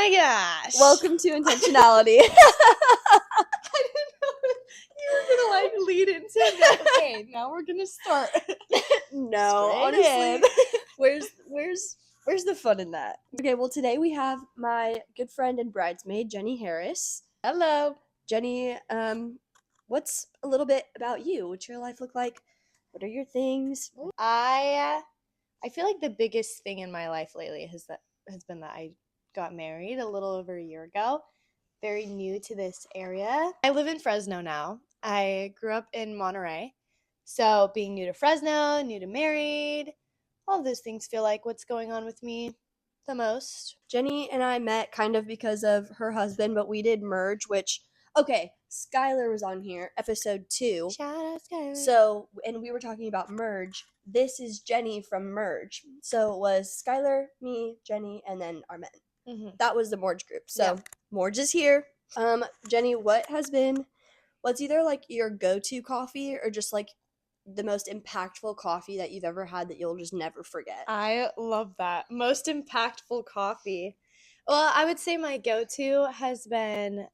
my gosh. Welcome to Intentionality. I didn't know you were gonna like lead into that. Okay, now we're gonna start. No, Straight honestly, in. where's the fun in that? Okay, well today we have my good friend and bridesmaid, Jenny Harris. Hello. Jenny, what's a little bit about you? What's your life look like? What are your things? I feel like the biggest thing in my life lately has been that I got married a little over a year ago. Very new to this area. I live in Fresno now. I grew up in Monterey. So being new to Fresno, new to married, all of those things feel like what's going on with me the most. Jenny and I met kind of because of her husband, but we did merge, which, okay, Skylar was on here, episode 2. Shout out Skylar. So, and we were talking about merge. This is Jenny from merge. So it was Skylar, me, Jenny, and then our men. Mm-hmm. That was the Morge group. So Yeah. Morge is here. Jenny, what's either like your go-to coffee or just like the most impactful coffee that you've ever had that you'll just never forget? I love that. Most impactful coffee. Well, I would say my go-to has been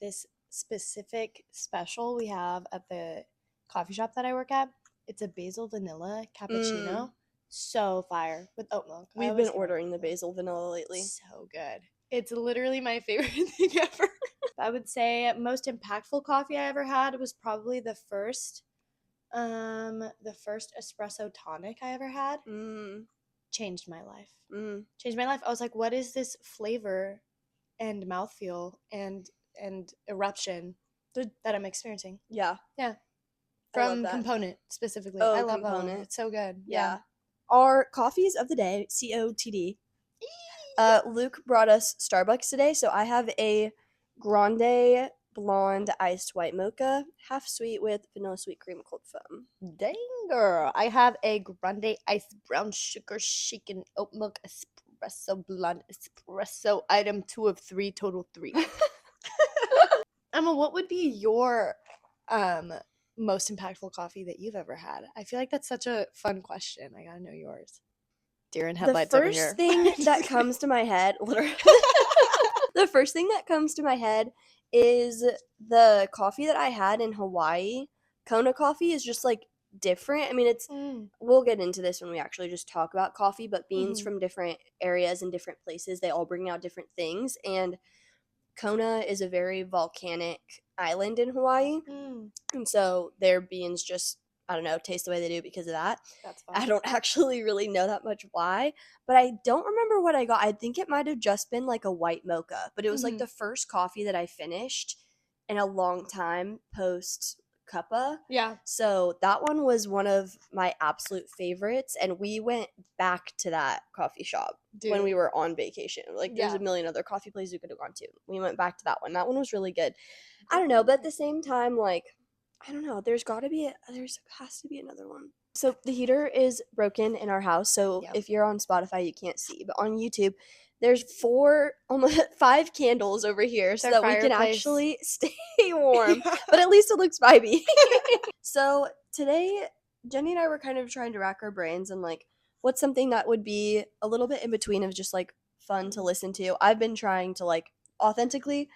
this specific special we have at the coffee shop that I work at. It's a basil vanilla cappuccino. So fire with oat milk. We've been ordering the basil vanilla lately. So good. It's literally my favorite thing ever. I would say most impactful coffee I ever had was probably the first espresso tonic I ever had. Changed my life. Changed my life. I was like, what is this flavor and mouthfeel and eruption that I'm experiencing? Yeah. From Component specifically. Oh, I love Component. them. It's so good. Yeah. Our coffees of the day, COTD. Luke brought us Starbucks today, so I have a grande blonde iced white mocha, half sweet with vanilla sweet cream cold foam. Dang girl. I have a grande iced brown sugar shaken oat milk espresso blonde espresso item 2 of 3, total 3. Emma, what would be your most impactful coffee that you've ever had? I feel like that's such a fun question. I gotta know yours. Deer in headlights over here. The first thing that comes to my head, literally, the first thing that comes to my head is the coffee that I had in Hawaii. Kona coffee is just like different. I mean, we'll get into this when we actually just talk about coffee, but beans from different areas and different places, they all bring out different things. And Kona is a very volcanic island in Hawaii. And so their beans just, I don't know, taste the way they do because of that. That's fun. I don't actually really know that much why, but I don't remember what I got. I think it might have just been like a white mocha, but it was like the first coffee that I finished in a long time post cuppa. Yeah. So that one was one of my absolute favorites, and we went back to that coffee shop when we were on vacation. Like there's a million other coffee places we could have gone to. We went back to that one. That one was really good. I don't know, but at the same time, like, I don't know, there has to be another one. So the heater is broken in our house, so if you're on Spotify you can't see, but on YouTube there's 5 candles over here so that we can actually stay warm. But at least it looks vibey. So today, Jenny and I were kind of trying to rack our brains and like, what's something that would be a little bit in between of just like fun to listen to. I've been trying to like authentically,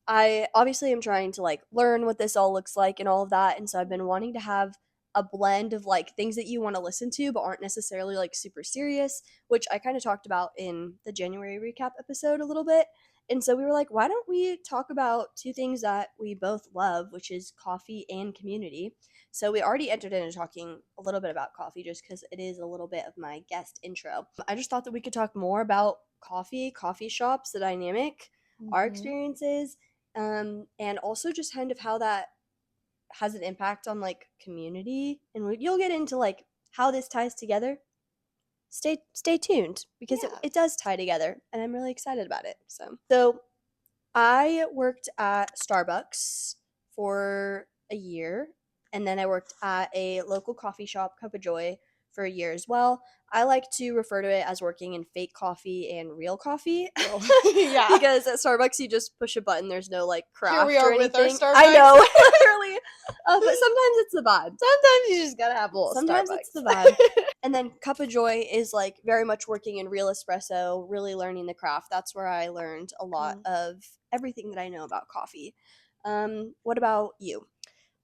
I obviously am trying to like learn what this all looks like and all of that. And so I've been wanting to have a blend of like things that you want to listen to but aren't necessarily like super serious, which I kind of talked about in the January recap episode a little bit. And so we were like, why don't we talk about 2 things that we both love, which is coffee and community. So we already entered into talking a little bit about coffee just because it is a little bit of my guest intro. I just thought that we could talk more about coffee shops, the dynamic, our experiences, and also just kind of how that has an impact on like community, and you'll get into like how this ties together. Stay tuned because it does tie together, and I'm really excited about it. So I worked at Starbucks for a year, and then I worked at a local coffee shop, Cup of Joy, for a year as well. I like to refer to it as working in fake coffee and real coffee. Yeah. Because at Starbucks, you just push a button. There's no, like, craft Here we are or with our anything. Starbucks. I know, literally. But sometimes it's the vibe. Sometimes you just gotta have a little Sometimes Starbucks. it's the vibe. And then Cup of Joy is, like, very much working in real espresso, really learning the craft. That's where I learned a lot of everything that I know about coffee. What about you?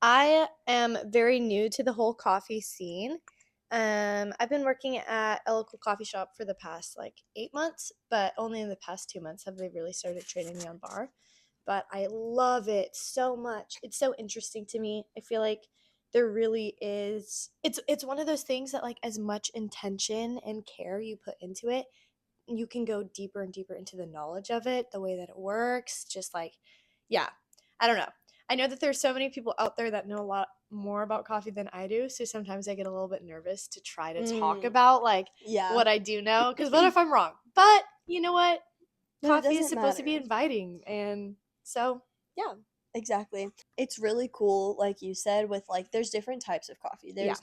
I am very new to the whole coffee scene. I've been working at a local coffee shop for the past like 8 months, but only in the past 2 months have they really started training me on bar. But I love it so much. It's so interesting to me. I feel like there really is it's one of those things that, like, as much intention and care you put into it, you can go deeper and deeper into the knowledge of it, the way that it works, just like, yeah, I don't know. I know that there's so many people out there that know a lot more about coffee than I do, so sometimes I get a little bit nervous to try to talk about, like, what I do know, because what if I'm wrong? But you know what? No, it Coffee is doesn't supposed to be matter. inviting, and so, yeah. Exactly. It's really cool, like you said, with, like, there's different types of coffee. Yeah. There's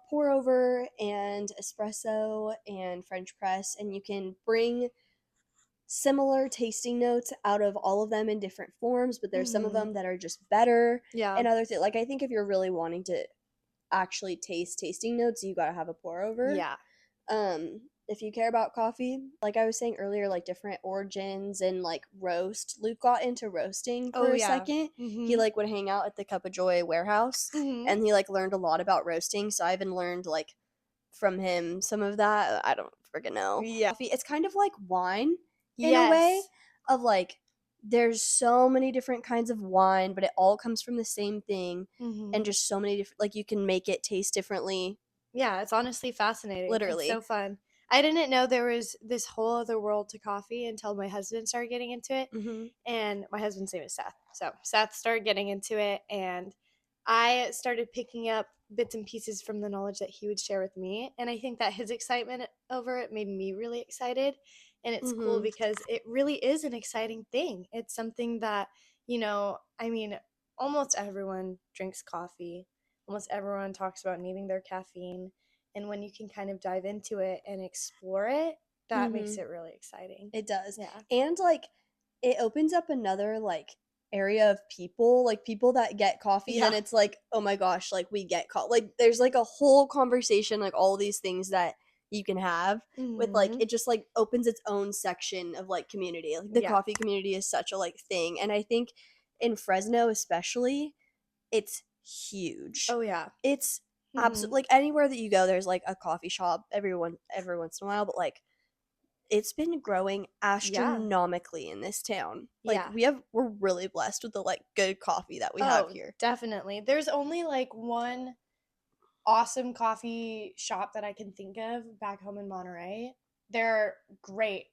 pour over and espresso and French press, and you can bring similar tasting notes out of all of them in different forms, but there's some of them that are just better. Yeah. And other things, like, I think if you're really wanting to actually taste tasting notes, you gotta have a pour over. Yeah. If you care about coffee, like I was saying earlier, like different origins and like roast. Luke got into roasting for a second. He like would hang out at the Cup of Joy warehouse and he like learned a lot about roasting. So I even learned like from him some of that. I don't freaking know. Yeah. Coffee, it's kind of like wine in a way of like there's so many different kinds of wine, but it all comes from the same thing and just so many different, like you can make it taste differently. Yeah, it's honestly fascinating. Literally. It's so fun. I didn't know there was this whole other world to coffee until my husband started getting into it. And my husband's name is Seth. So Seth started getting into it, and I started picking up bits and pieces from the knowledge that he would share with me. And I think that his excitement over it made me really excited. And it's cool because it really is an exciting thing. It's something that, you know, I mean, almost everyone drinks coffee. Almost everyone talks about needing their caffeine. And when you can kind of dive into it and explore it, that makes it really exciting. It does. Yeah. And like it opens up another like area of people, like people that get coffee, then it's like, oh my gosh, like we get like there's like a whole conversation, like all these things that you can have with like it just like opens its own section of like community. Like the coffee community is such a like thing. And I think in Fresno especially, it's huge. Oh yeah. It's absolutely like anywhere that you go, there's like a coffee shop every once in a while, but like it's been growing astronomically in this town. Like we're really blessed with the like good coffee that we have here. Definitely. There's only like one awesome coffee shop that I can think of back home in Monterey. They're great.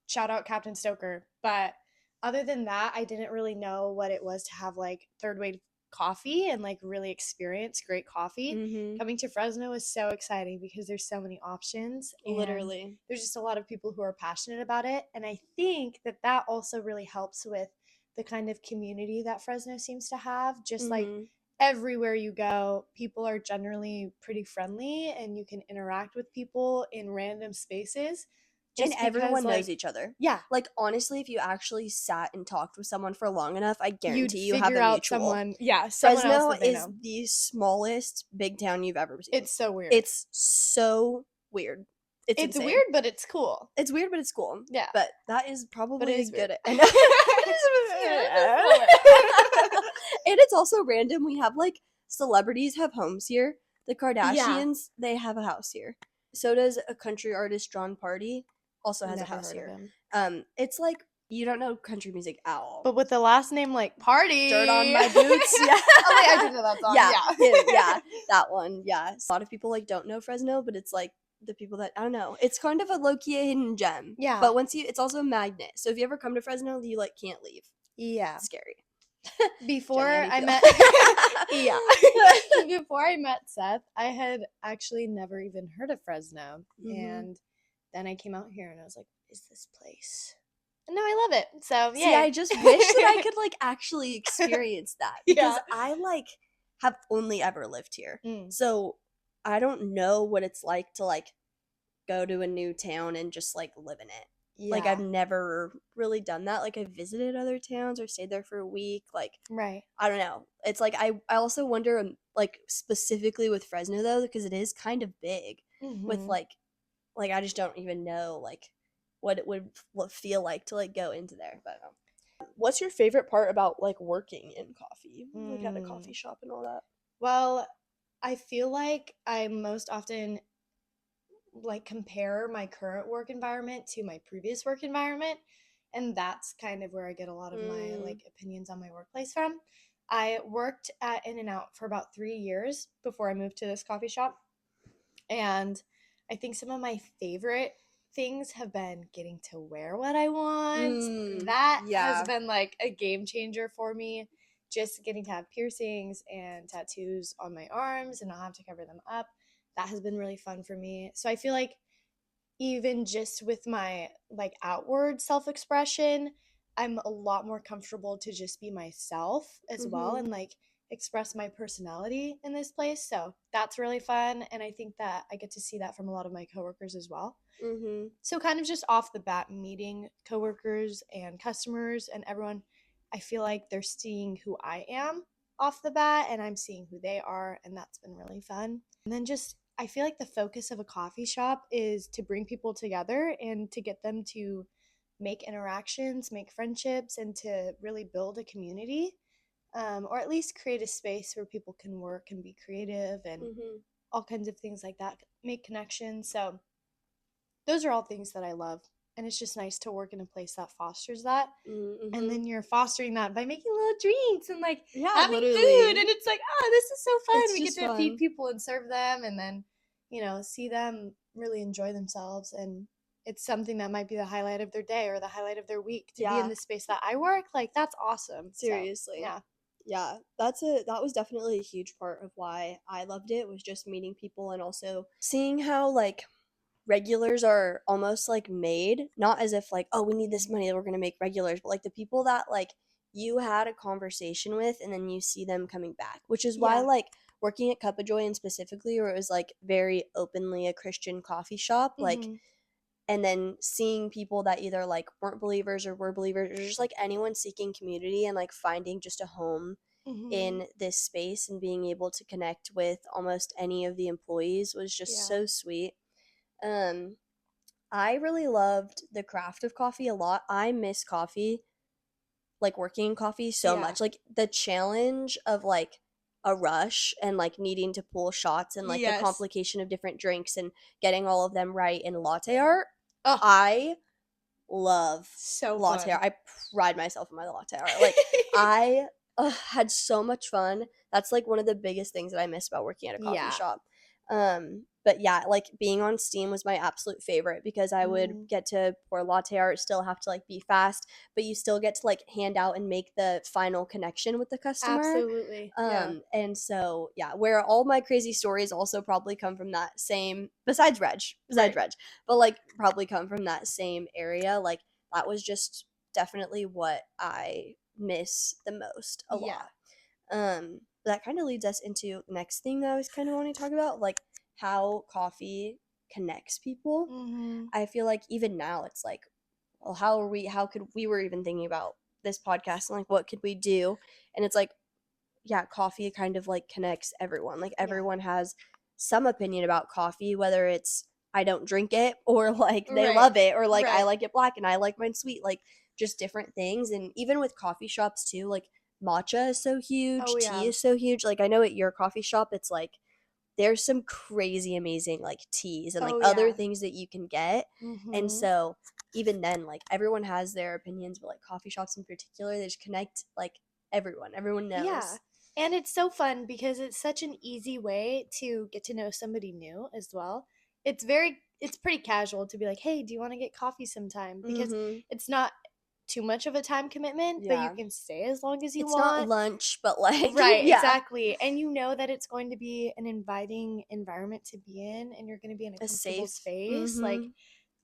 Shout out Captain Stoker. But other than that, I didn't really know what it was to have like third wave coffee and like really experience great coffee. Coming to Fresno is so exciting because there's so many options. Literally. There's just a lot of people who are passionate about it. And I think that that also really helps with the kind of community that Fresno seems to have. Just like everywhere you go, people are generally pretty friendly and you can interact with people in random spaces. And everyone knows each other. Yeah. Like, honestly, if you actually sat and talked with someone for long enough, I guarantee you have figure a out mutual. someone. Yeah. Fresno else that is the smallest big town you've ever seen. It's so weird. It's so weird. It's weird, but it's cool. It's weird, but it's cool. Yeah. But that is probably good. And it's also random. We have, like, celebrities have homes here. The Kardashians, they have a house here. So does a country artist, John Party. Also has a house here. It's like you don't know country music at all, but with the last name like Party, Dirt on My Boots. Yeah, oh wait, I did know that song. Yeah, that one. Yeah, a lot of people like don't know Fresno, but it's like the people that I don't know. It's kind of a low key hidden gem. Yeah, but it's also a magnet. So if you ever come to Fresno, you like can't leave. Yeah, it's scary. Before I met before I met Seth, I had actually never even heard of Fresno, and then I came out here and I was like, "Is this place?" And now I love it. So yeah, I just wish that I could like actually experience that because I like have only ever lived here. So I don't know what it's like to like go to a new town and just like live in it. Like I've Yeah. never really done that. Like I visited other towns or stayed there for a week. Like Right. I don't know. It's like I also wonder like specifically with Fresno though, because it is kind of big with Mm-hmm. like I just don't even know like what it would feel like to like go into there. But what's your favorite part about like working in coffee, like at a coffee shop and all that? Well, I feel like I most often like compare my current work environment to my previous work environment, and that's kind of where I get a lot of my Mm. like opinions on my workplace from. I worked at In and Out for about 3 years before I moved to this coffee shop, and I think some of my favorite things have been getting to wear what I want. That has Yeah. been like a game changer for me. Just getting to have piercings and tattoos on my arms and not have to cover them up. That has been really fun for me. So I feel like even just with my like outward self-expression, I'm a lot more comfortable to just be myself as well Mhm. and like express my personality in this place. So that's really fun, and I think that I get to see that from a lot of my coworkers as well. Mhm. So kind of just off the bat meeting coworkers and customers and everyone, I feel like they're seeing who I am off the bat and I'm seeing who they are, and that's been really fun. And then just I feel like the focus of a coffee shop is to bring people together and to get them to make interactions, make friendships, and to really build a community, or at least create a space where people can work and be creative and Mhm. all kinds of things like that, make connections. So those are all things that I love. And it's just nice to work in a place that fosters that. And Mhm. then you're fostering that by making little drinks and like Yeah, having food. literally. And it's like, oh, this is so fun. It's We get just to feed fun. people and serve them and then, see them really enjoy themselves. And it's something that might be the highlight of their day or the highlight of their week to be in Yeah, the space that I work. Like, that's awesome. So, seriously. yeah. Yeah, that was definitely a huge part of why I loved it was just meeting people and also seeing how like regulars are almost like made, not as if like, oh, we need this money that we're going to make regulars, but like the people that like you had a conversation with and then you see them coming back, which is why Yeah. like working at Cup of Joy and specifically where it was like very openly a Christian coffee shop, like Mm-hmm. and then seeing people that either like weren't believers or were believers or just like anyone seeking community and like finding just a home Mm-hmm. in this space and being able to connect with almost any of the employees was just Yeah. so sweet. um I really loved the craft of coffee a lot. I miss coffee, like working in coffee so Yeah. much. Like the challenge of like a rush and like needing to pull shots and like the Yes. complication of different drinks and getting all of them right in latte art. Oh, I love so latte fun. art. I pride myself in my latte art. Like I had so much fun. That's like one of the biggest things that I miss about working at a coffee Yeah. shop. But yeah, like being on Steam was my absolute favorite because I would Mm. get to pour latte art, still have to like be fast, but you still get to like hand out and make the final connection with the customer. Absolutely. Yeah. And so yeah, where all my crazy stories also probably come from that same besides Right. Reg, but like probably come from that same area. Like that was just definitely what I miss the most a Yeah. lot. That kind of leads us into the next thing that I was kind of wanting to talk about, like how coffee connects people. Mm-hmm. I feel like even now it's like, well, how could we were even thinking about this podcast and like what could we do? And it's like, yeah, coffee kind of like connects everyone. Like Yeah. everyone has some opinion about coffee, whether it's I don't drink it or like they Right. love it or like I Right. like it black and I like mine sweet, like just different things. And even with coffee shops too, like matcha is so huge, Oh tea yeah. is so huge. Like I know at your coffee shop it's like there's some crazy amazing like teas and like Oh other yeah. things that you can get. And Mm-hmm. so even then like everyone has their opinions, but like coffee shops in particular, they just connect like everyone Yeah. knows. And it's so fun because it's such an easy way to get to know somebody new as well. It's pretty casual to be like, "Hey, do you want to get coffee sometime?" Because Mhm. it's not too much of a time commitment, but you Yeah. can stay as long as you It's not want. lunch, but like Right, yeah, exactly. And you know that it's going to be an inviting environment to be in and you're going to be in a a comfortable safe. space. Like Mhm.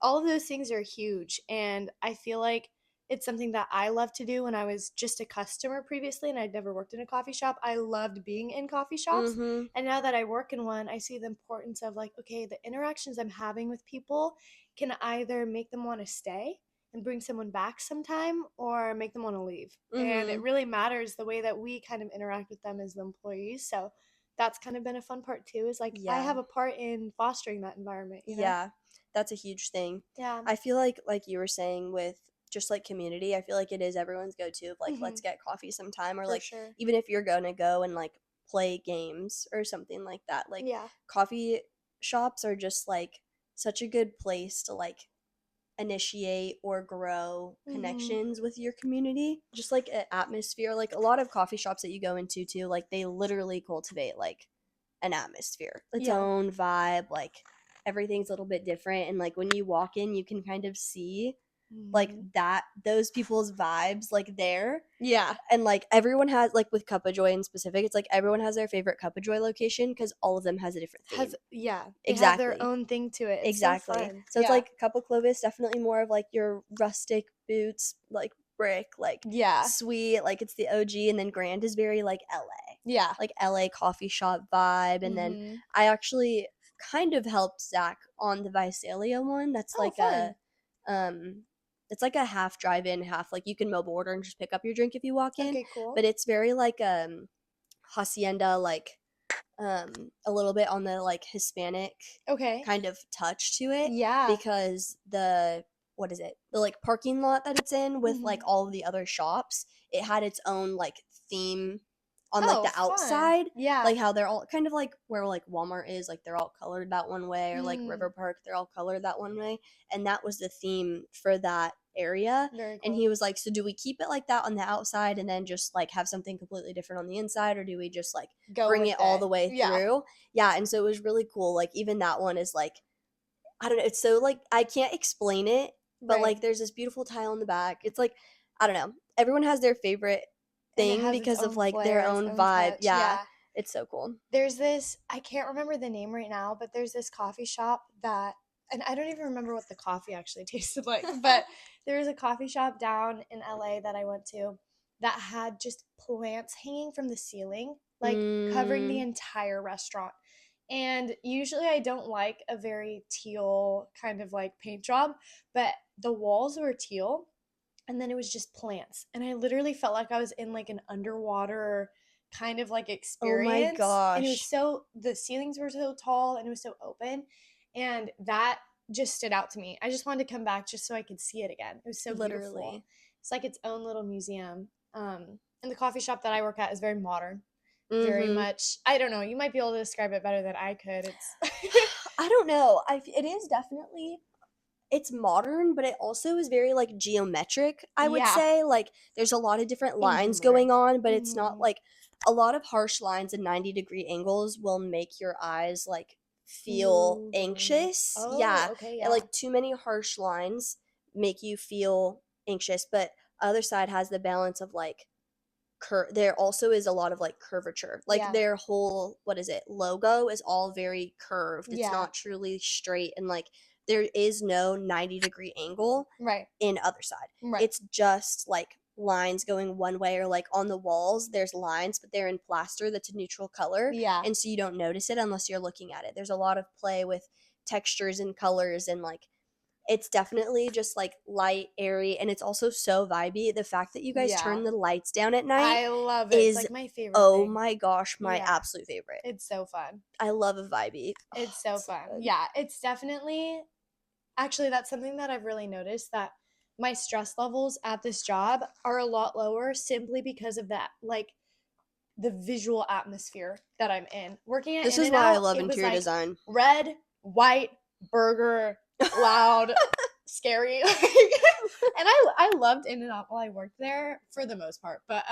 all of those things are huge, and I feel like It's something that I love to do when I was just a customer previously and I'd never worked in a coffee shop. I loved being in coffee shops. Mm-hmm. And now that I work in one, I see the importance of like, okay, the interactions I'm having with people can either make them want to stay and bring someone back sometime or make them want to leave. And it Mm-hmm. really matters the way that we kind of interact with them as the employees. So that's kind of been a fun part too, is like I Yeah. have a part in fostering that environment, you know? Yeah, that's a huge thing. Yeah. I feel like you were saying with just like community, I feel like it is everyone's go-to of like let's get coffee sometime, or For like sure. even if you're gonna go and like play games or something like that. Like Yeah. coffee shops are just like such a good place to like initiate or grow connections with your community. Just like an atmosphere, like a lot of coffee shops that you go into too, like they literally cultivate like an atmosphere, its Yeah. own vibe, like everything's a little bit different, and like when you walk in you can kind of see like that those people's vibes like there. Yeah. And like everyone has, like with Cup of Joy in specific, it's like everyone has their favorite Cup of Joy location because all of them has a different theme. They exactly have their own thing to it. It's exactly so fun. So it's like Cup of Clovis definitely more of like your rustic boots, like brick, like sweet, like it's the OG. And then Grand is very like LA coffee shop vibe. And then I actually kind of helped Zach on the Visalia one. That's like fun. it's like a half drive-in, half like you can mobile order and just pick up your drink if you walk in. Okay, cool. But it's very like hacienda, like a little bit on the like Hispanic kind of touch to it. Yeah. Because the like parking lot that it's in with like all of the other shops, it had its own like theme on like the outside. Yeah. Like how they're all kind of like where like Walmart is, like they're all colored that one way, or like River Park, they're all colored that one way. And that was the theme for that area. Very cool. And he was like, so do we keep it like that on the outside and then just like have something completely different on the inside, or do we just like bring it all the way through? Yeah. And so it was really cool. Like even that one is like, I don't know, it's so like I can't explain it, but like there's this beautiful tile in the back. It's like, I don't know, everyone has their favorite thing because of like their own vibe. Yeah. It's so cool. There's this, I can't remember the name right now, but there's this coffee shop that, and I don't even remember what the coffee actually tasted like, but there was a coffee shop down in LA that I went to that had just plants hanging from the ceiling, like covering the entire restaurant. And usually I don't like a very teal kind of like paint job, but the walls were teal and then it was just plants. And I literally felt like I was in like an underwater kind of like experience. Oh my gosh. And it was so, the ceilings were so tall and it was so open. And that just stood out to me. I just wanted to come back just so I could see it again. It was so beautiful. It's like its own little museum. And the coffee shop that I work at is very modern. Very much, I don't know, you might be able to describe it better than I could. It's I don't know. It is definitely, it's modern, but it also is very like geometric, I would say. Like there's a lot of different lines going on, but it's not like a lot of harsh lines and 90-degree angles will make your eyes like feel anxious. And like too many harsh lines make you feel anxious, but other side has the balance of like there also is a lot of like curvature, like their whole logo is all very curved. It's not truly straight, and like there is no 90-degree angle in other side. It's just like lines going one way, or like on the walls there's lines, but they're in plaster that's a neutral color, and so you don't notice it unless you're looking at it. There's a lot of play with textures and colors, and like it's definitely just like light, airy, and it's also so vibey. The fact that you guys turn the lights down at night, I love it. Is like my favorite thing. My gosh, my absolute favorite. It's so fun. I love a vibey. It's so fun. Yeah, it's definitely, actually that's something that I've really noticed, that my stress levels at this job are a lot lower simply because of that, like the visual atmosphere that I'm in. Working at this In is and why Out, I love it was interior like design. Red, white, burger, loud, scary. And I loved In and Out while I worked there for the most part. But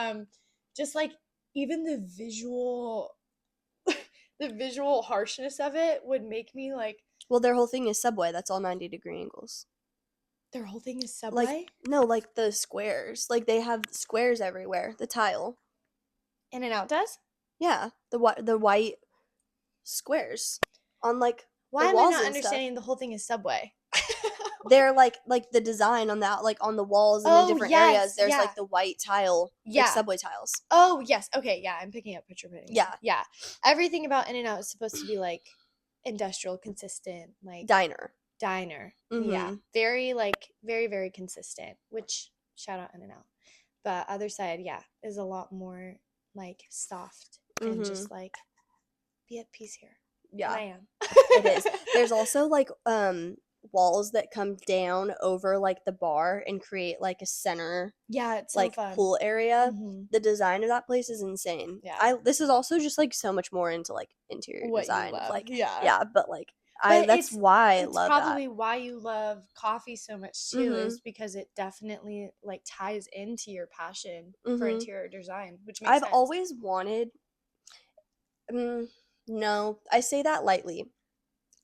just like even the visual harshness of it would make me like, well, their whole thing is Subway. That's all 90-degree angles. Their whole thing is Subway? Like, no, like the squares. Like they have squares everywhere. The tile. In and Out does? Yeah, the white squares on like why the walls am I not and understanding stuff. the whole thing is Subway? they're like the design on that, like on the walls and in different areas. There's like the white tile, like subway tiles. Oh yes, okay, yeah, I'm picking up what you're putting. Yeah, yeah. Everything about In-N-Out is supposed to be like industrial, consistent, like diner. Mm-hmm. Yeah, very like very consistent. Which shout out In-N-Out, but other side, yeah, is a lot more like soft and just like be at peace here. Yeah, and I am. It is. There's also like walls that come down over like the bar and create like a center. Yeah, it's like so fun. Pool area. Mm-hmm. The design of that place is insane. Yeah, this is also just like so much more into like interior design. Like but like that's why I love that. It's probably why you love coffee so much too, is because it definitely like ties into your passion for interior design, which makes sense. I've always wanted. No, I say that lightly,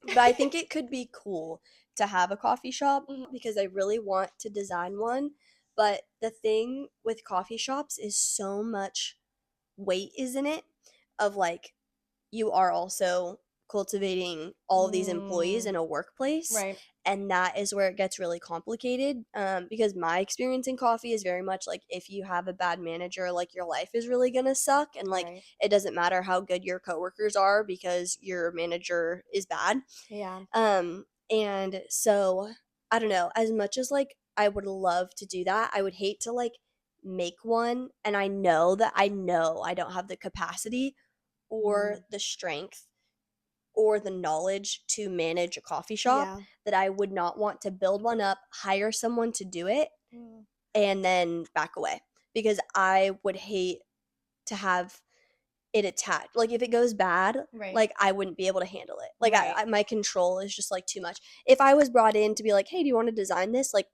but I think it could be cool to have a coffee shop because I really want to design one. But the thing with coffee shops is so much weight is in it of like you are also cultivating all of these employees in a workplace. Right. And that is where it gets really complicated because my experience in coffee is very much like if you have a bad manager, like your life is really going to suck. And like it doesn't matter how good your coworkers are because your manager is bad. Yeah. And so I don't know, as much as like I would love to do that, I would hate to like make one. And I know I don't have the capacity or the strength or the knowledge to manage a coffee shop that I would not want to build one up, hire someone to do it, and then back away. Because I would hate to have it attached. Like if it goes bad, like I wouldn't be able to handle it. Like my control is just like too much. If I was brought in to be like, hey, do you want to design this? Like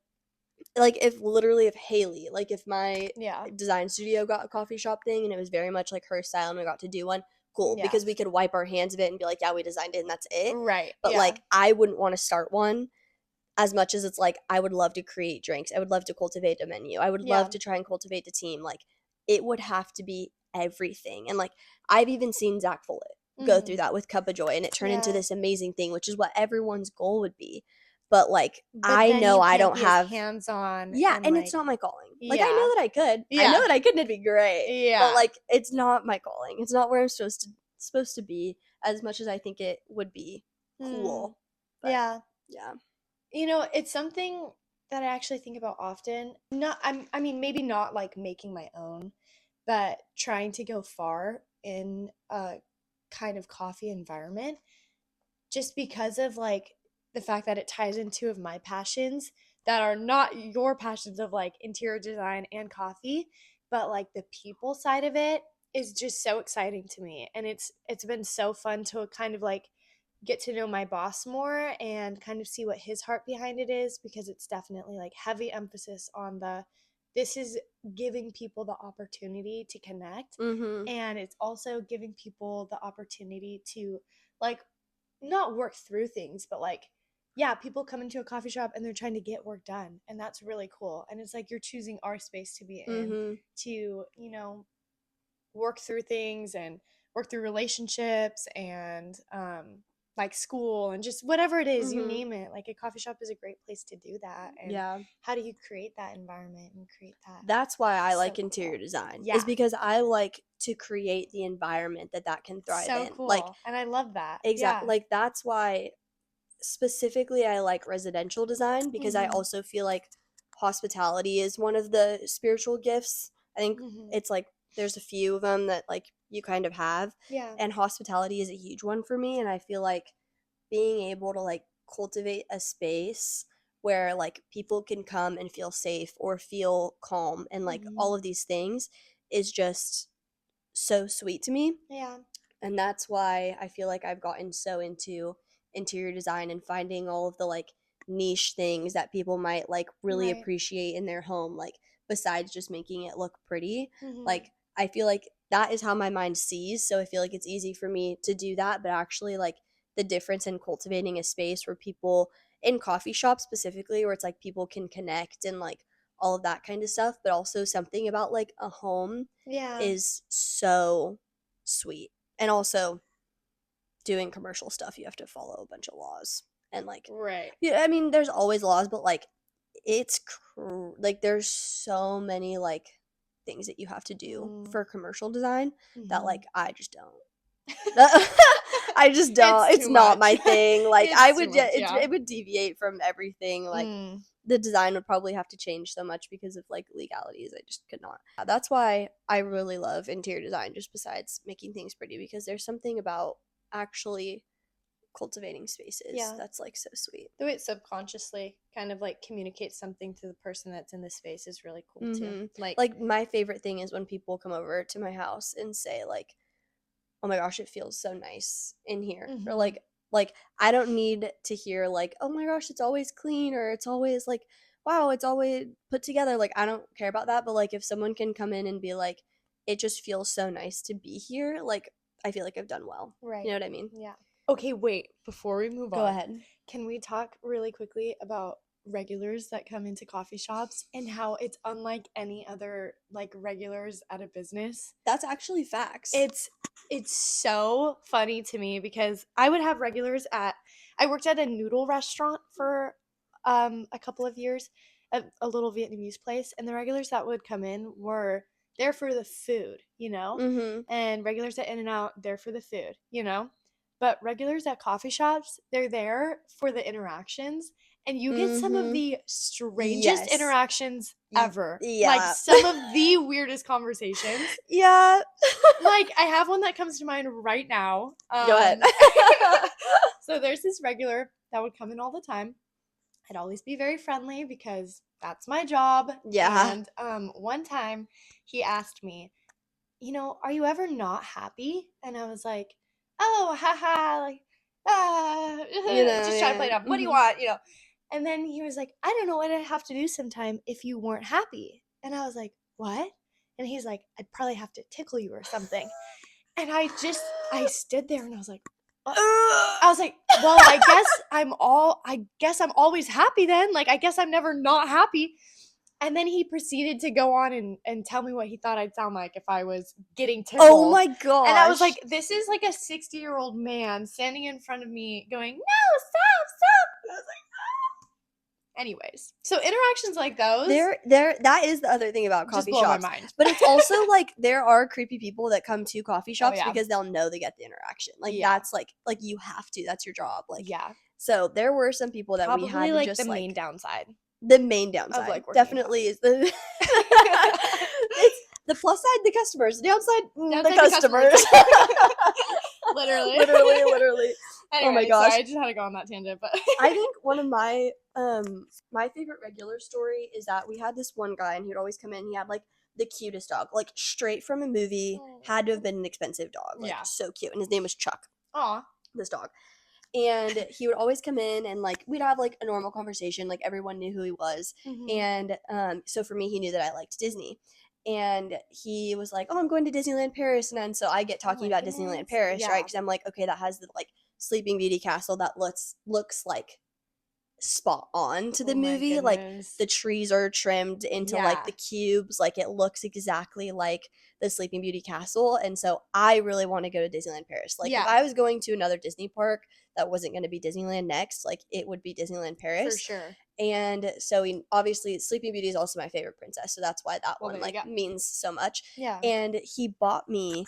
if Haley, like if my design studio got a coffee shop thing and it was very much like her style and we got to do one, cool, because we could wipe our hands of it and be like, yeah, we designed it and that's it. Right. But like I wouldn't want to start one as much as it's like I would love to create drinks. I would love to cultivate a menu. I would love to try and cultivate the team. Like it would have to be everything. And like I've even seen Zach Follett go through that with Cup of Joy and it turned into this amazing thing, which is what everyone's goal would be. But like I know I don't have hands-on. Yeah, and like, it's not my calling. Like I know that I could. I know that I could and it'd be great. Yeah. But like it's not my calling. It's not where I'm supposed to be as much as I think it would be cool. But, yeah. Yeah. You know, it's something that I actually think about often. I mean maybe not like making my own, but trying to go far in a kind of coffee environment just because of like the fact that it ties in two of my passions that are not your passions of like interior design and coffee, but like the people side of it is just so exciting to me. And it's been so fun to kind of like get to know my boss more and kind of see what his heart behind it is, because it's definitely like heavy emphasis on this is giving people the opportunity to connect, and it's also giving people the opportunity to like not work through things, but like people come into a coffee shop and they're trying to get work done, and that's really cool. And it's like you're choosing our space to be in to, you know, work through things and work through relationships and like school and just whatever it is, you name it. Like a coffee shop is a great place to do that. And how do you create that environment and create that? That's why I like interior design. Is because I like to create the environment that can thrive in. So cool. Like, and I love that. Exactly. Like that's why specifically I like residential design, because I also feel like hospitality is one of the spiritual gifts. I think it's like there's a few of them that like you kind of have. Yeah. And hospitality is a huge one for me, and I feel like being able to like cultivate a space where like people can come and feel safe or feel calm and like all of these things is just so sweet to me. Yeah. And that's why I feel like I've gotten so into interior design and finding all of the like niche things that people might like really appreciate in their home, like besides just making it look pretty. Like I feel like that is how my mind sees, so I feel like it's easy for me to do that. But actually like the difference in cultivating a space where people in coffee shops specifically, where it's like people can connect and like all of that kind of stuff, but also something about like a home is so sweet. And also doing commercial stuff, you have to follow a bunch of laws. and like Right. yeah, I mean there's always laws, but like it's like there's so many like things that you have to do for commercial design that like I just don't. I just don't. It's not my thing. Like I would it would deviate from everything. Like the design would probably have to change so much because of like legalities. I just could not. That's why I really love interior design, just besides making things pretty, because there's something about actually cultivating spaces that's like so sweet. The way it subconsciously kind of like communicates something to the person that's in the space is really cool too. Like my favorite thing is when people come over to my house and say like, oh my gosh, it feels so nice in here. Or like I don't need to hear like, oh my gosh, it's always clean, or it's always like, wow, it's always put together. Like I don't care about that, but like if someone can come in and be like, it just feels so nice to be here, like I feel like I've done well. Right. You know what I mean? Yeah. Okay, wait, before we move on. Go ahead. Can we talk really quickly about regulars that come into coffee shops and how it's unlike any other like regulars at a business? That's actually facts. It's so funny to me because I would have regulars I worked at a noodle restaurant for a couple of years, a little Vietnamese place, and the regulars that would come in were there for the food, you know? And regulars at In-N-Out, they're for the food, you know? But regulars at coffee shops, they're there for the interactions, and you get some of the strangest interactions ever. Yeah. Like some of the weirdest conversations. Yeah. Like I have one that comes to mind right now. Go ahead. So there's this regular that would come in all the time. I'd always be very friendly because that's my job. Yeah. And one time he asked me, you know, are you ever not happy? And I was like, oh, haha, like, you know, just trying to play it up. What do you want? You know? And then he was like, I don't know what I'd have to do sometime if you weren't happy. And I was like, what? And he's like, I'd probably have to tickle you or something. And I stood there and I was like, I was like, well, I guess I'm always happy then. Like, I guess I'm never not happy. And then he proceeded to go on and tell me what he thought I'd sound like if I was getting tickled. Oh my gosh. And I was like, this is like a 60-year-old man standing in front of me going, no, stop. And I was like, ah. Anyways, so interactions like those. That is the other thing about coffee shops. Just blow my mind. But it's also like there are creepy people that come to coffee shops because they'll know they get the interaction. Like that's like you have to. That's your job. Like So there were some people that probably we had to like just the main downside. The main downside like definitely is the it's the plus side, the customers. The downside, the customers. Literally. Anyway, oh my gosh. Sorry, I just had to go on that tangent, but I think one of my my favorite regular story is that we had this one guy and he would always come in. He had like the cutest dog, like straight from a movie. Had to have been an expensive dog, like so cute. And his name was Chuck. Aw, this dog. And he would always come in and like we'd have like a normal conversation, like everyone knew who he was. And so for me, he knew that I liked Disney. And he was like, oh, I'm going to Disneyland Paris. And then so I get talking about Disneyland Paris, right? Because I'm like, okay, that has the like Sleeping Beauty castle that looks like spot on to the movie. Like the trees are trimmed into like the cubes, like it looks exactly like the Sleeping Beauty castle. And so I really want to go to Disneyland Paris. Like if I was going to another Disney park that wasn't going to be Disneyland next, like it would be Disneyland Paris for sure. And so obviously Sleeping Beauty is also my favorite princess, so that's why that one like means so much. And he bought me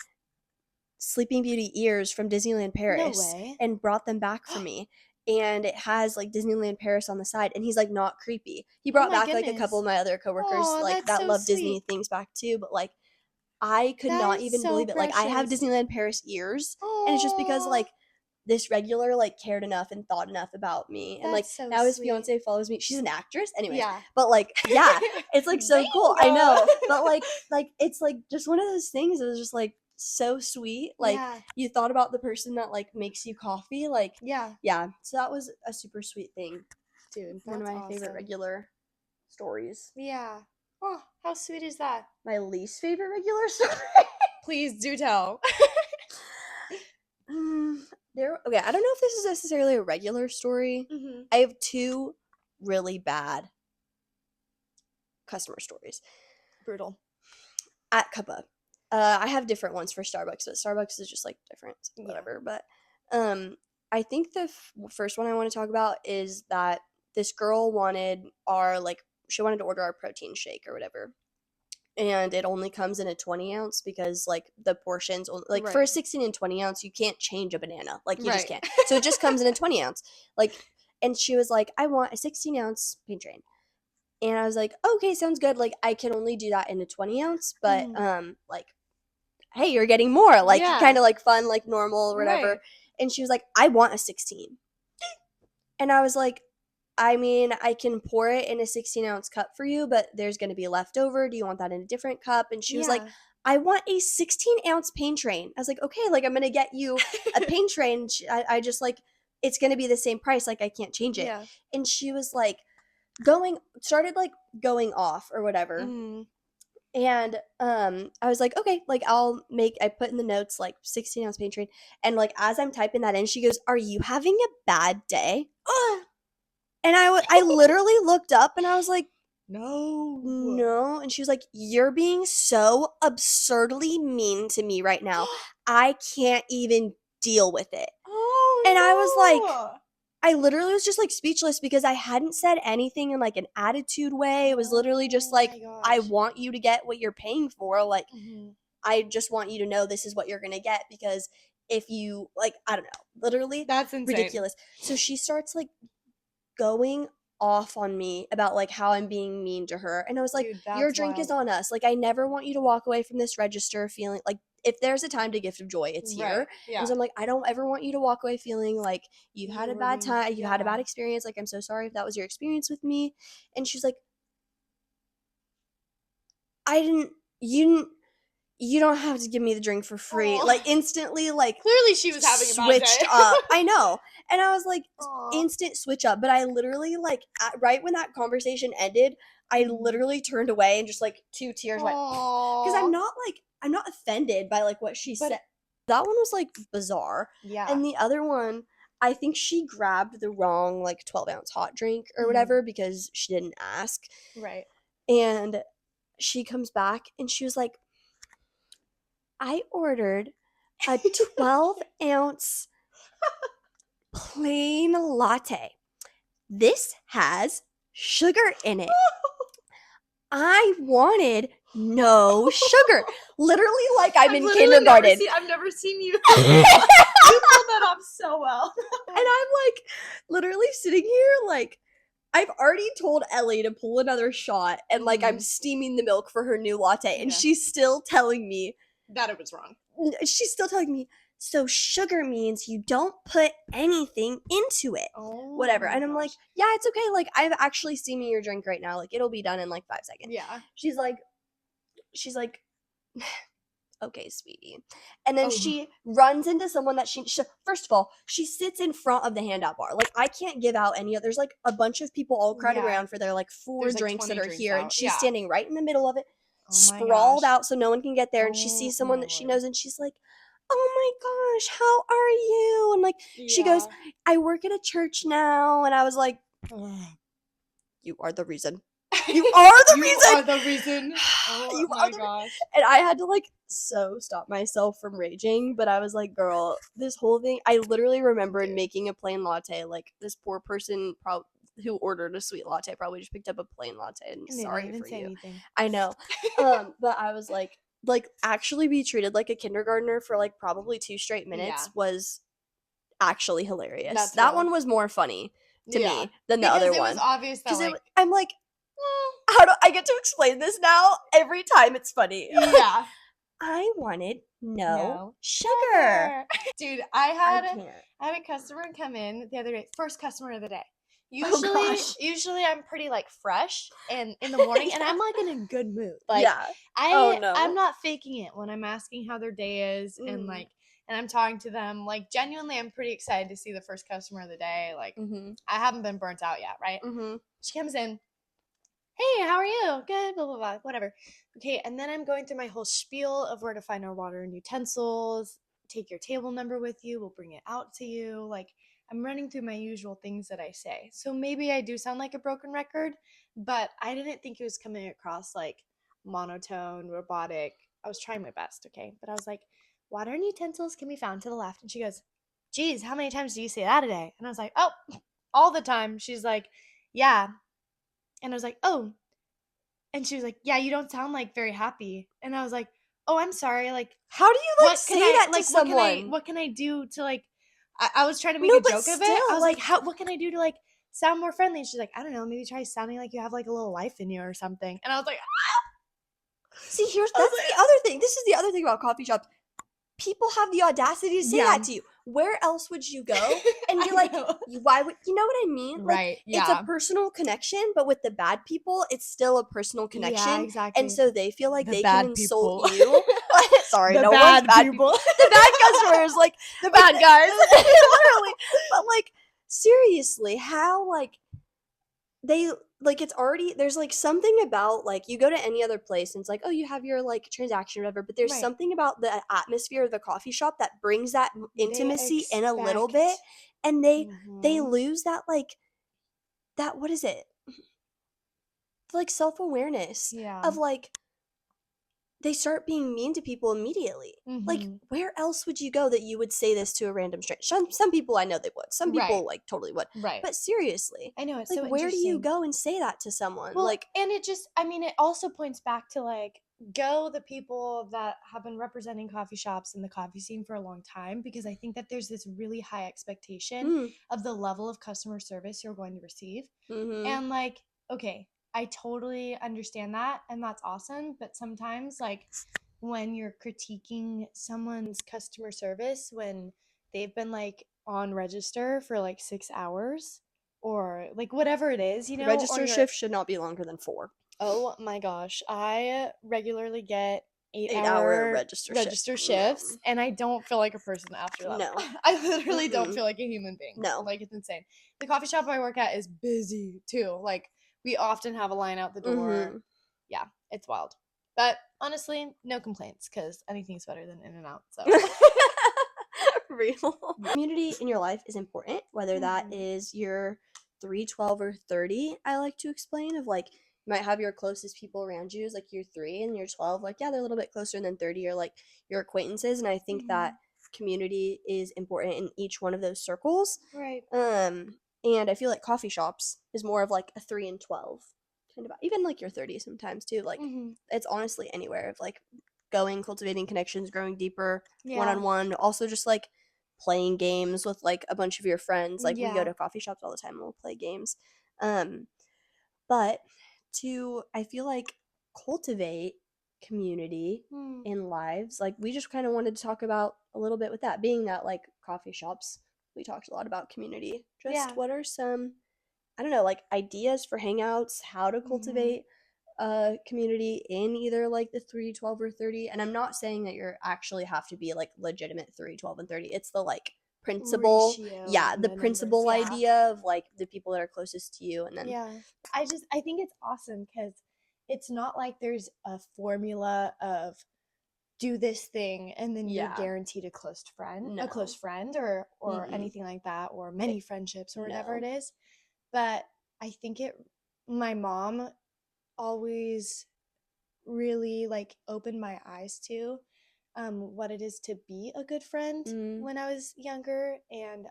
Sleeping Beauty ears from Disneyland Paris and brought them back for me. And it has like Disneyland Paris on the side, and he's like not creepy. He brought back like a couple of my other coworkers like that love Disney things back too, but like I could not even believe it. Like I have Disneyland Paris ears, and it's just because like this regular like cared enough and thought enough about me, and like now his fiance follows me. She's an actress, anyways. But like it's like so cool. I know, but like it's like just one of those things. It was just like so sweet. Like you thought about the person that like makes you coffee. Like so that was a super sweet thing, dude. One of my favorite regular stories. Oh, how sweet is that? My least favorite regular story. Please do tell. Okay, I don't know if this is necessarily a regular story. I have two really bad customer stories. Brutal. At Cuppa. I have different ones for Starbucks, but Starbucks is just like different, whatever. But I think the first one I want to talk about is that this girl wanted she wanted to order our protein shake or whatever. And it only comes in a 20 ounce because like the portions like for a 16 and 20 ounce you can't change a banana, like you just can't, so it just comes in a 20 ounce like. And she was like, I want a 16 ounce Pain Train, and I was like, okay, sounds good, like I can only do that in a 20 ounce, but like, hey, you're getting more, like kind of like fun, like normal or whatever. And she was like, I want a 16. And I was like, I mean, I can pour it in a 16 ounce cup for you, but there's going to be leftover. Do you want that in a different cup? And she was like, I want a 16 ounce Pain Train. I was like, okay, like I'm going to get you a Pain Train. I just like, it's going to be the same price. Like I can't change it. Yeah. And she was like, started like going off or whatever. And I was like, okay, like I put in the notes like 16 ounce Pain Train. And like as I'm typing that in, she goes, are you having a bad day? And I literally looked up and I was like, no. And she was like, you're being so absurdly mean to me right now. I can't even deal with it. And I was like, I literally was just like speechless because I hadn't said anything in like an attitude way. It was literally just like, I want you to get what you're paying for. Like, I just want you to know this is what you're going to get, because if you like, I don't know, literally that's insane. Ridiculous. So she starts like going off on me about like how I'm being mean to her. And I was like, dude, your drink is on us. Like I never want you to walk away from this register feeling like, if there's a time to gift of joy, it's here. Yeah. And so I'm like, I don't ever want you to walk away feeling like you've had a bad time, you had a bad experience. Like, I'm so sorry if that was your experience with me. And she's like, you don't have to give me the drink for free. Aww. Like instantly, like clearly she was having a bad day. Switched up. I know. And I was like, instant switch up. But I literally like right when that conversation ended, I literally turned away and just like 2 tears went, because I'm not offended by like what she said. That one was like bizarre. Yeah. And the other one, I think she grabbed the wrong like 12 ounce hot drink or whatever because she didn't ask. Right. And she comes back and she was like, I ordered a 12 ounce plain latte. This has sugar in it. I wanted no sugar. Literally, like I'm in kindergarten. I've never seen you. You pulled that off so well. And I'm like, literally sitting here, like, I've already told Ellie to pull another shot, and like I'm steaming the milk for her new latte, and she's still telling me that it was wrong. She's still telling me, so sugar means you don't put anything into it. Whatever. And I'm like, yeah, it's okay. Like, I'm actually steaming your drink right now. Like, it'll be done in like 5 seconds. Yeah. She's like, okay, sweetie. And then she runs into someone that she first of all, she sits in front of the handout bar. Like, I can't give out any other. There's like a bunch of people all crowded around for their like 4 drinks that are here. And she's standing right in the middle of it, sprawled out so no one can get there. And she sees someone that she knows and she's like, oh my gosh, how are you? And like, she goes, I work at a church now. And I was like, you are the reason. You are the reason. You are the reason. Oh my gosh. And I had to like so stop myself from raging, but I was like, girl, this whole thing, I literally remembered making a plain latte. Like, this poor person who ordered a sweet latte probably just picked up a plain latte, and sorry for you. Anything. I know. But I was like actually be treated like a kindergartner for like probably 2 straight minutes was actually hilarious. That one was more funny to me than the other one. Because it was obvious that like, I'm like, how do I get to explain this now? Every time it's funny. Yeah. I wanted no sugar. Dude, I had a customer come in the other day. First customer of the day. Usually I'm pretty like fresh and in the morning and I'm like in a good mood. Like I'm not faking it when I'm asking how their day is and like, and I'm talking to them. Like, genuinely, I'm pretty excited to see the first customer of the day. Like, I haven't been burnt out yet, right? She comes in. Hey, how are you? Good, blah, blah, blah, whatever. Okay, and then I'm going through my whole spiel of where to find our water and utensils. Take your table number with you. We'll bring it out to you. Like, I'm running through my usual things that I say. So maybe I do sound like a broken record, but I didn't think it was coming across like monotone, robotic. I was trying my best, okay? But I was like, water and utensils can be found to the left. And she goes, geez, how many times do you say that a day? And I was like, oh, all the time. She's like, yeah. And I was like, oh. And she was like, yeah, you don't sound like very happy. And I was like, oh, I'm sorry. Like, how do you like say that to someone? What can I do to like, I was trying to make No, a but joke of it. still, I was like- like, what can I do to like sound more friendly? And she's like, I don't know, maybe try sounding like you have like a little life in you or something. And I was like, see, that's the other thing. This is the other thing about coffee shops. People have the audacity to say that to you. Where else would you go? And you're like, why would you know what I mean? Like, right. It's a personal connection, but with the bad people, it's still a personal connection. Yeah, exactly. And so they feel like The they bad can insult people. you. Sorry, The no bad one's bad people. The bad customers, like the bad guys. literally. But like, seriously, how like they like it's already there's like something about like you go to any other place and it's like, oh, you have your like transaction or whatever, but there's Right. something about the atmosphere of the coffee shop that brings that intimacy in a little bit, and they lose that like that what is it? Like self-awareness of like they start being mean to people immediately. Like, where else would you go that you would say this to a random stranger? Some people I know they would. Some people like totally would. Right. But seriously, I know it's like, so where do you interesting. go and say that to someone? Well, like, and it just, I mean, it also points back to like, go the people that have been representing coffee shops and the coffee scene for a long time, because I think that there's this really high expectation of the level of customer service you're going to receive. And like, okay, I totally understand that, and that's awesome. But sometimes, like, when you're critiquing someone's customer service when they've been like on register for like 6 hours or like whatever it is, you know, register shift should not be longer than 4. Oh my gosh, I regularly get 8-hour register shifts, and I don't feel like a person after that. No. I literally don't feel like a human being. No. Like, it's insane. The coffee shop I work at is busy too. Like, we often have a line out the door. Yeah, it's wild. But honestly, no complaints, because anything's better than In-N-Out. So real. Community in your life is important, whether that is your 3, 12, or 30. I like to explain of like you might have your closest people around you is like your 3 and your 12. Like, yeah, they're a little bit closer, and then 30 are like your acquaintances. And I think that community is important in each one of those circles. Right. And I feel like coffee shops is more of like a 3 and 12 kind of, even like your 30 sometimes too. Like, it's honestly anywhere of like going, cultivating connections, growing deeper, one-on-one. Also just like playing games with like a bunch of your friends. Like, we go to coffee shops all the time and we'll play games. But to, I feel like, cultivate community in lives, like, we just kind of wanted to talk about a little bit with that, being that like coffee shops, we talked a lot about community. Just what are some, I don't know, like ideas for hangouts, how to cultivate a community in either like the 3, 12, or 30. And I'm not saying that you actually have to be like legitimate 3, 12, and 30. It's the like principle, the principle idea of like the people that are closest to you. And then I think it's awesome because it's not like there's a formula of do this thing and then you're guaranteed a close friend or anything like that, or many friendships or whatever it is. But I think my mom always really like opened my eyes to what it is to be a good friend when I was younger. And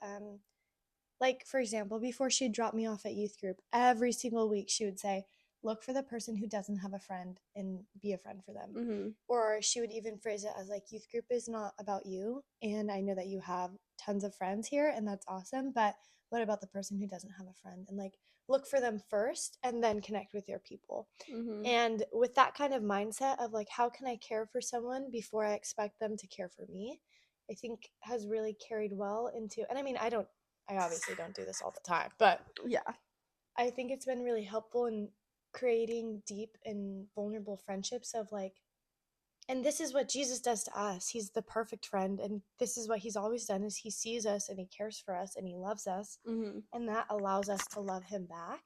like, for example, before she'd drop me off at youth group, every single week she would say, look for the person who doesn't have a friend and be a friend for them. Or she would even phrase it as like, youth group is not about you, and I know that you have tons of friends here and that's awesome, but what about the person who doesn't have a friend? And like, look for them first and then connect with your people. And with that kind of mindset of like, how can I care for someone before I expect them to care for me, I think has really carried well into, and I mean, I obviously don't do this all the time, but I think it's been really helpful in creating deep and vulnerable friendships of like, and this is what Jesus does to us. He's the perfect friend, and this is what he's always done is he sees us and he cares for us and he loves us, and that allows us to love him back.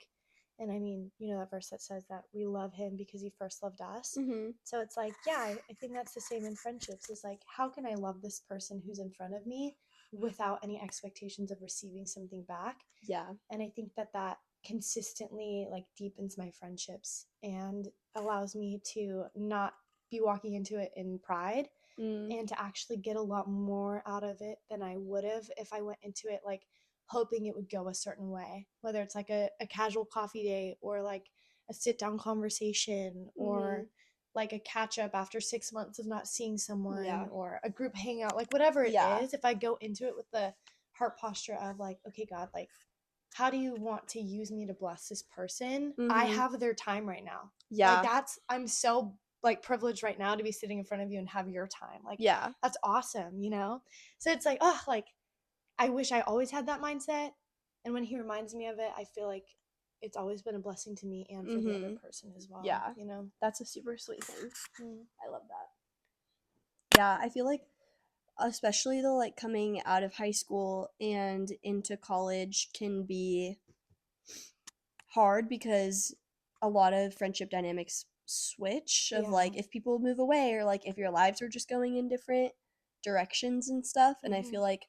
And I mean, you know that verse that says that we love him because he first loved us. So it's like, I think that's the same in friendships. Is like, how can I love this person who's in front of me without any expectations of receiving something back? And I think that consistently like deepens my friendships and allows me to not be walking into it in pride, and to actually get a lot more out of it than I would have if I went into it like hoping it would go a certain way, whether it's like a casual coffee date or like a sit down conversation or like a catch up after 6 months of not seeing someone or a group hangout, like whatever it is. If I go into it with the heart posture of like, okay, God, like, how do you want to use me to bless this person? I have their time right now. Yeah. Like I'm so like privileged right now to be sitting in front of you and have your time. Like, that's awesome, you know? So it's like, oh, like, I wish I always had that mindset. And when he reminds me of it, I feel like it's always been a blessing to me and for the other person as well. Yeah. You know? That's a super sweet thing. I love that. Yeah, I feel like especially though, like coming out of high school and into college can be hard because a lot of friendship dynamics switch of like if people move away or like if your lives are just going in different directions and stuff. And I feel like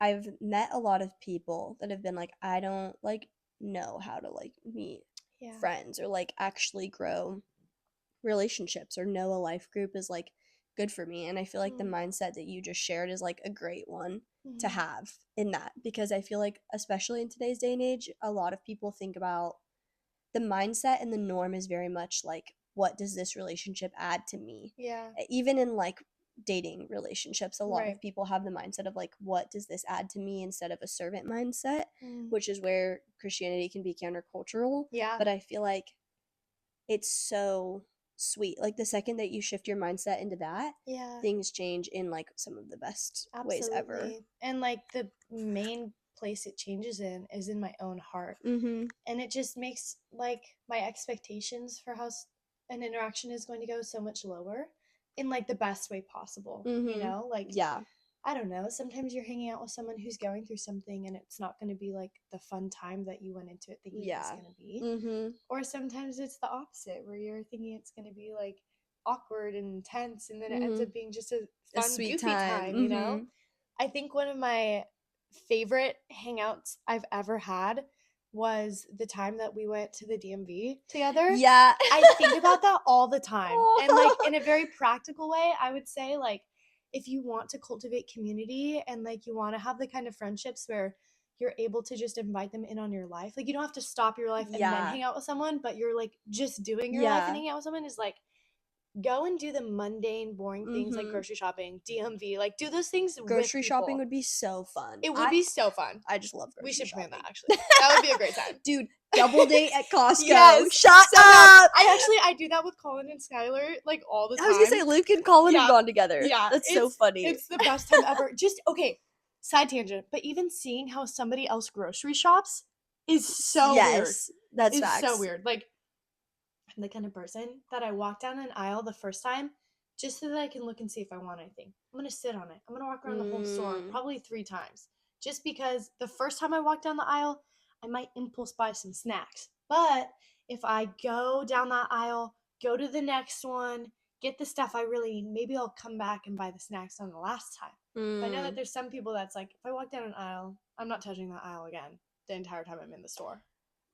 I've met a lot of people that have been like, I don't like know how to like meet friends or like actually grow relationships or know a life group is like good for me. And I feel like the mindset that you just shared is like a great one to have in that, because I feel like especially in today's day and age, a lot of people think about the mindset and the norm is very much like, what does this relationship add to me? Even in like dating relationships, a lot of people have the mindset of like, what does this add to me, instead of a servant mindset, which is where Christianity can be countercultural. But I feel like it's so sweet. Like the second that you shift your mindset into that, things change in like some of the best ways ever. And like the main place it changes in is in my own heart. And it just makes like my expectations for how an interaction is going to go so much lower in like the best way possible. You know, like I don't know, sometimes you're hanging out with someone who's going through something and it's not going to be like the fun time that you went into it thinking it's going to be. Or sometimes it's the opposite, where you're thinking it's going to be like awkward and intense, and then it ends up being just a fun, sweet goofy time, you know? I think one of my favorite hangouts I've ever had was the time that we went to the DMV together. I think about that all the time. And like in a very practical way, I would say like, if you want to cultivate community and like you want to have the kind of friendships where you're able to just invite them in on your life, like you don't have to stop your life and then hang out with someone, but you're like just doing your life and hanging out with someone, is like, go and do the mundane, boring things like grocery shopping, DMV, like do those things. Grocery shopping would be so fun. It would be so fun. I just love grocery We should shopping. plan that, actually. That would be a great time. Dude, double date at Costco. Shut up! I do that with Colin and Skylar like all the time. I was gonna say Luke and Colin have gone together. That's so funny. It's the best time ever. Just, okay, side tangent, but even seeing how somebody else grocery shops is so weird. That's facts. It's so weird. Like, I'm the kind of person that I walk down an aisle the first time just so that I can look and see if I want anything. I'm going to sit on it. I'm going to walk around the whole store probably 3 times. Just because the first time I walk down the aisle, I might impulse buy some snacks. But if I go down that aisle, go to the next one, get the stuff I really need, maybe I'll come back and buy the snacks on the last time. But I know that there's some people that's like, if I walk down an aisle, I'm not touching that aisle again the entire time I'm in the store.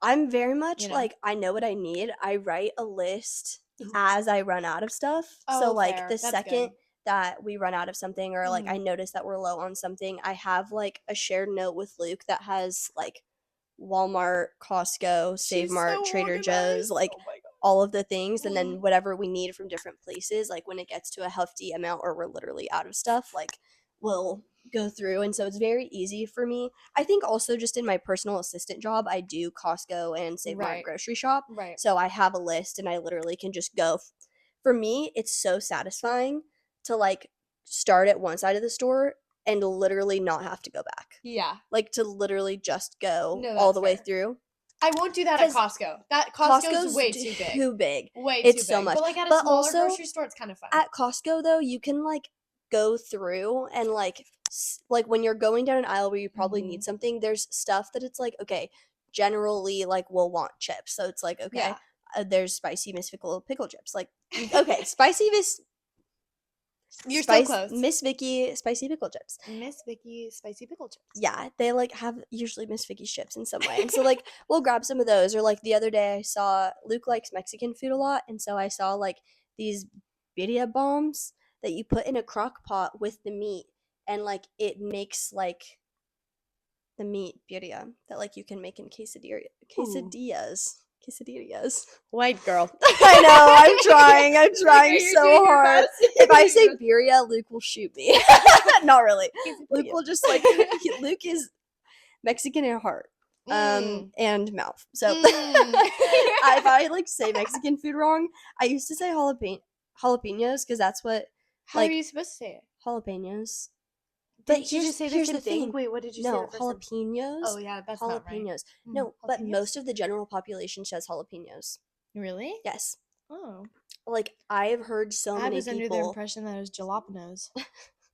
I'm very much like, I know what I need. I write a list as I run out of stuff. So like the second that we run out of something, or like I notice that we're low on something, I have like a shared note with Luke that has like Walmart, Costco, Save Mart, Trader Joe's, like all of the things, and then whatever we need from different places, like when it gets to a hefty amount or we're literally out of stuff, like we'll go through. And so it's very easy for me. I think also just in my personal assistant job, I do Costco and Save Mart grocery shop. So I have a list and I literally can just go. For me, it's so satisfying to like start at one side of the store and literally not have to go back. Like to literally just go all the way through. I won't do that at Costco. That Costco's way too big. Way too big. So much. But like at a smaller grocery store, it's kind of fun. At Costco though, you can like go through and like when you're going down an aisle where you probably need something, there's stuff that it's like, okay, generally like we'll want chips, so it's like, okay, there's spicy Miss pickle chips, like okay, spicy Miss You're so close. Miss Vicky spicy pickle chips. Miss Vicky spicy pickle chips. Yeah, they like have usually Miss Vicky's chips in some way, and so like we'll grab some of those. Or like the other day I saw Luke likes Mexican food a lot, and so I saw like these birria bombs that you put in a crock pot with the meat, and like it makes like the meat birria that like you can make in quesadillas. White girl. I know, I'm trying so hard. If I say birria, Luke will shoot me. Not really. Luke will just like, Luke is Mexican at heart. And mouth. So if I like say Mexican food wrong, I used to say jalapenos because that's what. How are you supposed to say it? Jalapenos. But you just say here's the thing. Wait, what did you say? No, jalapenos. Oh yeah, that's jalapenos. Not right. No, but most of the general population says jalapenos. Really? Yes. Oh. Like I've heard so many people. I was under the impression that it was jalapenos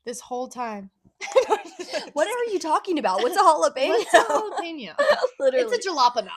this whole time. What are you talking about? What's a jalapeno? What's a jalapeno? Literally. It's a jalapeno.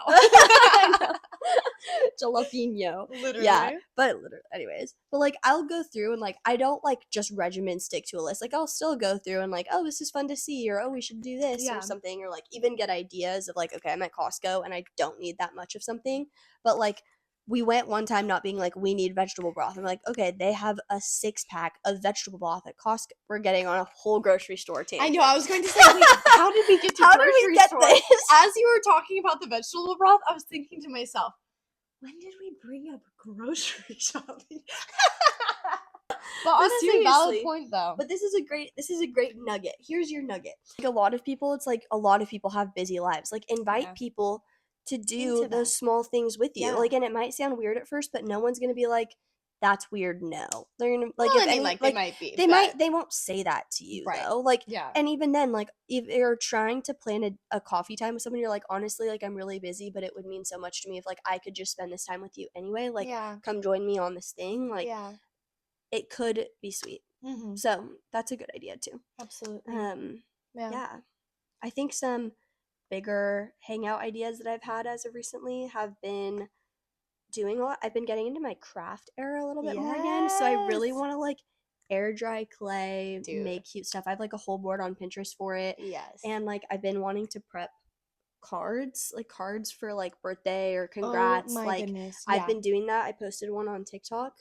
Jalapeno. Literally. Yeah, but anyways. But like I'll go through and like I don't like just regimen stick to a list. Like I'll still go through and like, oh, this is fun to see, or oh, we should do this or something, or like even get ideas of like, okay, I'm at Costco and I don't need that much of something. But like we went one time not being like, we need vegetable broth. I'm like, okay, they have a 6-pack of vegetable broth at Costco. We're getting on a whole grocery store tangent. I know, I was going to say, wait, how did we get to grocery store? This? As you were talking about the vegetable broth, I was thinking to myself, when did we bring up grocery shopping? But honestly, valid point though. But this is a great nugget. Here's your nugget. Like a lot of people have busy lives. Like invite people to do those small things with you. Like, and it might sound weird at first, but no one's gonna be like, that's weird. No, they're gonna like, well, they might be. They won't say that to you though. Like, and even then, like, if you're trying to plan a coffee time with someone, you're like, honestly, like, I'm really busy, but it would mean so much to me if like I could just spend this time with you anyway. Like, come join me on this thing. Like, it could be sweet. Mm-hmm. So that's a good idea too. Absolutely. Yeah. I think some bigger hangout ideas that I've had as of recently have been doing a lot. I've been getting into my craft era a little bit more again, so I really want to like air dry clay, make cute stuff. I have like a whole board on Pinterest for it. Yes. And like I've been wanting to prep cards for like birthday or congrats. Oh my goodness. I've been doing that. I posted one on TikTok.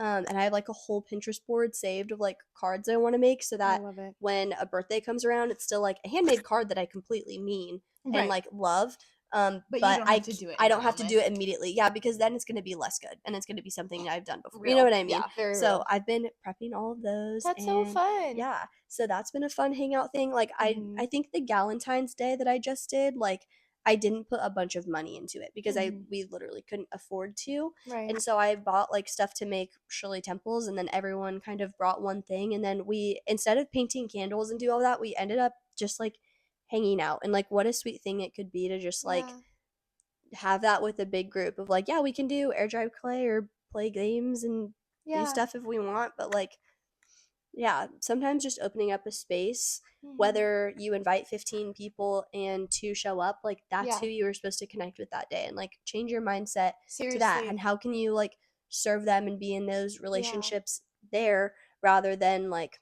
And I have like a whole Pinterest board saved of like cards I want to make so that when a birthday comes around, it's still like a handmade card that I completely mean and like love. But I don't have to do it immediately. Yeah, because then it's going to be less good and it's going to be something I've done before. You know what I mean? Yeah, so I've been prepping all of those. That's so fun. Yeah. So that's been a fun hangout thing. Like I think the Galentine's Day that I just did, like I didn't put a bunch of money into it because we literally couldn't afford to. Right. And so I bought like stuff to make Shirley temples, and then everyone kind of brought one thing, and then we, instead of painting candles and do all that, we ended up just like hanging out. And like what a sweet thing it could be to just like have that with a big group of like, we can do air dry clay or play games and do stuff if we want, but like sometimes just opening up a space, whether you invite 15 people and 2 show up, like that's who you were supposed to connect with that day, and like change your mindset to that. And how can you like serve them and be in those relationships there rather than like,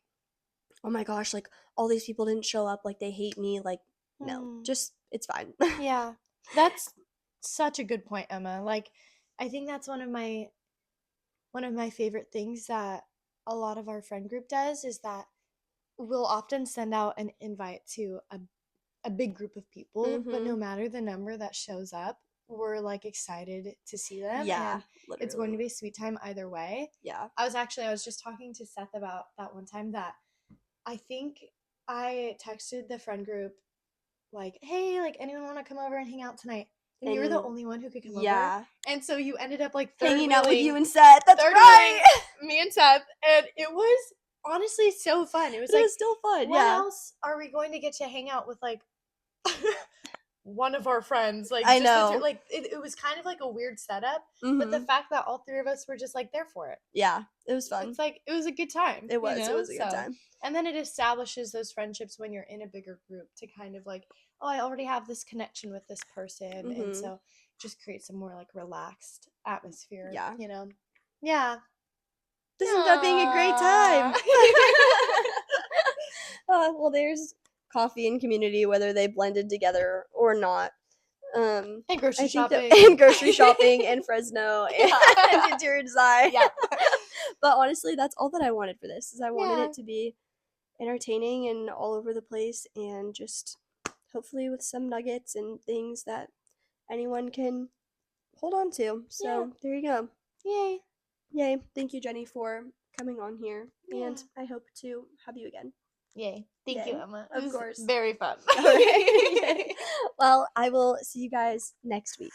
oh my gosh, like all these people didn't show up, like they hate me. Like no, just it's fine. Yeah, that's such a good point, Emma. Like I think that's one of my favorite things that a lot of our friend group does is that we'll often send out an invite to a big group of people, but no matter the number that shows up, we're like excited to see them. Yeah, and it's going to be a sweet time either way. Yeah. I was just talking to Seth about that one time that I think I texted the friend group like, hey, like anyone want to come over and hang out tonight? And you were the only one who could come over. Yeah. And so you ended up like hanging out with you and Seth. That's right. Me and Seth. And it was honestly so fun. It was still fun. What else are we going to get to hang out with like one of our friends? Like I know. Like it was kind of like a weird setup. But the fact that all 3 of us were just like there for it. Yeah. It was fun. It's like it was a good time. It was. It was a good time. And then it establishes those friendships when you're in a bigger group to kind of like, oh, I already have this connection with this person. And so just create some more like relaxed atmosphere. Yeah. You know? Yeah. This ended up being a great time. Well, there's coffee and community, whether they blended together or not. And grocery shopping. And grocery shopping and Fresno and interior design. Yeah. But honestly, that's all that I wanted for this. Is I wanted it to be entertaining and all over the place, and just hopefully with some nuggets and things that anyone can hold on to. So there you go. Yay. Thank you, Jenny, for coming on here. And I hope to have you again. Yay. Thank you, Emma. Of course. Very fun. All right. Well, I will see you guys next week.